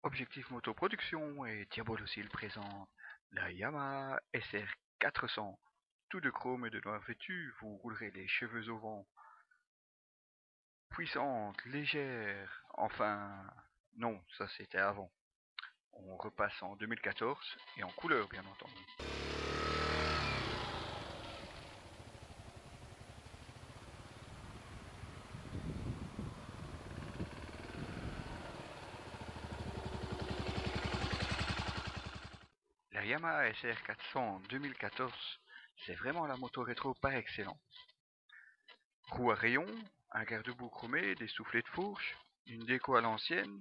Objectif Moto Production et Diabolocil présente la Yamaha SR400. Tout de chrome et de noir vêtu, vous roulerez les cheveux au vent. Puissante, légère, enfin... Non, ça c'était avant. On repasse en 2014 et en couleur bien entendu. La Yamaha SR400 2014, c'est vraiment la moto rétro par excellence. Roue à rayons, un garde-boue chromé, des soufflets de fourche, une déco à l'ancienne,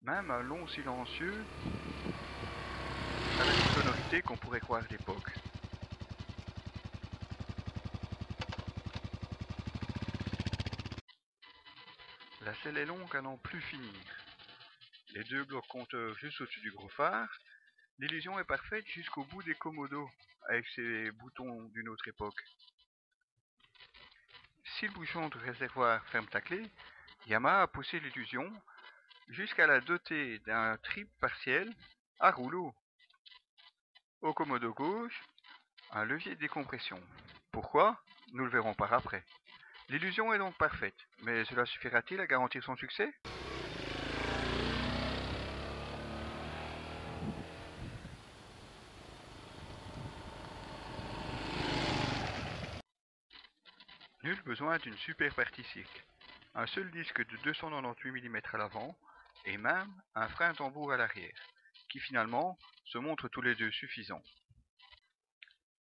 même un long silencieux avec une sonorité qu'on pourrait croire d'époque. La selle est longue à n'en plus finir. Les deux blocs compteurs juste au-dessus du gros phare. L'illusion est parfaite jusqu'au bout des commodos, avec ses boutons d'une autre époque. Si le bouchon de réservoir ferme ta clé, Yamaha a poussé l'illusion jusqu'à la doter d'un trip partiel à rouleau. Au commodo gauche, un levier de décompression. Pourquoi? Nous le verrons par après. L'illusion est donc parfaite, mais cela suffira-t-il à garantir son succès? Nul besoin d'une super partie cirque. Un seul disque de 298 mm à l'avant et même un frein tambour à l'arrière, qui finalement se montrent tous les deux suffisants.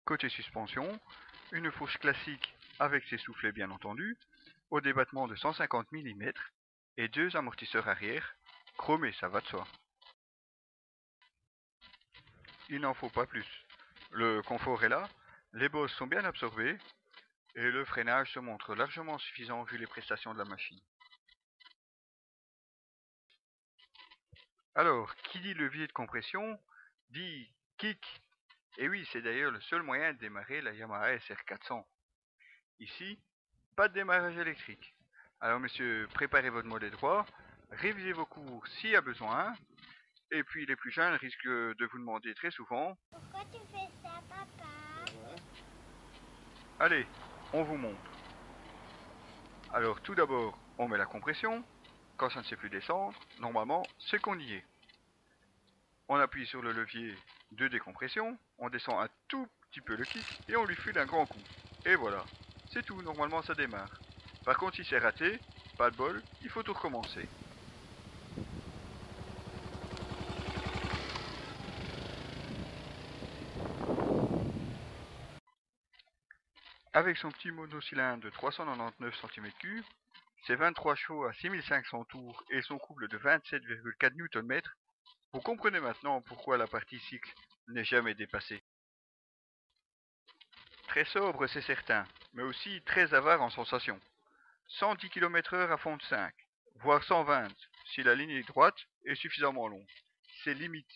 Côté suspension, une fourche classique avec ses soufflets bien entendu, au débattement de 150 mm et deux amortisseurs arrière, chromés, ça va de soi. Il n'en faut pas plus. Le confort est là, les bosses sont bien absorbées et le freinage se montre largement suffisant vu les prestations de la machine. Alors, qui dit levier de compression, dit kick. Et oui, c'est d'ailleurs le seul moyen de démarrer la Yamaha SR400. Ici, pas de démarrage électrique. Alors messieurs, préparez votre mollet droit, révisez vos cours s'il y a besoin, et puis les plus jeunes risquent de vous demander très souvent « Pourquoi tu fais ça, papa ?» Allez, on vous montre. Alors tout d'abord, on met la compression. Quand ça ne sait plus descendre, normalement, c'est qu'on y est. On appuie sur le levier de décompression, on descend un tout petit peu le kick et on lui file un grand coup. Et voilà, c'est tout, normalement ça démarre. Par contre, si c'est raté, pas de bol, il faut tout recommencer. Avec son petit monocylindre de 399 cm3, ses 23 chevaux à 6500 tours et son couple de 27,4 Nm, vous comprenez maintenant pourquoi la partie cycle n'est jamais dépassée. Très sobre, c'est certain, mais aussi très avare en sensations. 110 km/h à fond de 5, voire 120 si la ligne est droite et suffisamment longue. C'est limite,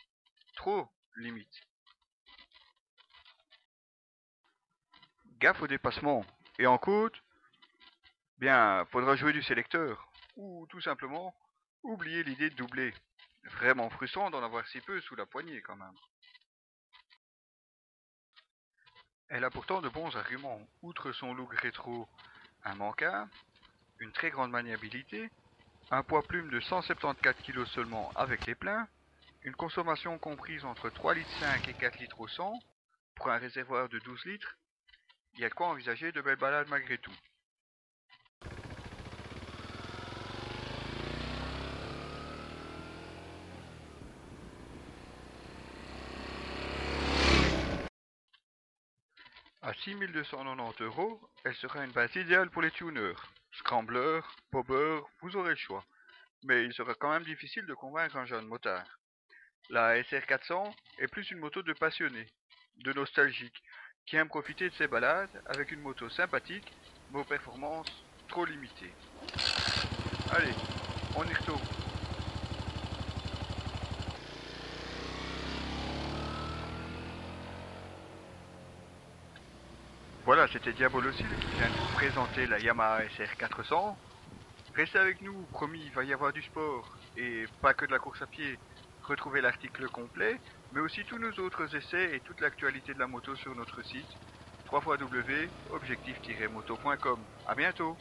trop limite. Gaffe au dépassement. Et en côte, bien, faudra jouer du sélecteur. Ou tout simplement, oublier l'idée de doubler. Vraiment frustrant d'en avoir si peu sous la poignée quand même. Elle a pourtant de bons arguments. Outre son look rétro immanquable, une très grande maniabilité, un poids plume de 174 kg seulement avec les pleins, une consommation comprise entre 3,5 litres et 4 litres au 100, pour un réservoir de 12 litres, il y a de quoi envisager de belles balades malgré tout. À 6 290 €, elle sera une base idéale pour les tuners. Scrambler, bobber, vous aurez le choix. Mais il sera quand même difficile de convaincre un jeune motard. La SR400 est plus une moto de passionné, de nostalgique, qui aime profiter de ses balades avec une moto sympathique, mais aux performances trop limitées. Allez, on y retourne. Voilà, c'était Diabolocil qui vient de vous présenter la Yamaha SR400. Restez avec nous, promis, il va y avoir du sport, et pas que de la course à pied. Retrouvez l'article complet, mais aussi tous nos autres essais et toute l'actualité de la moto sur notre site www.objectif-moto.com. À bientôt!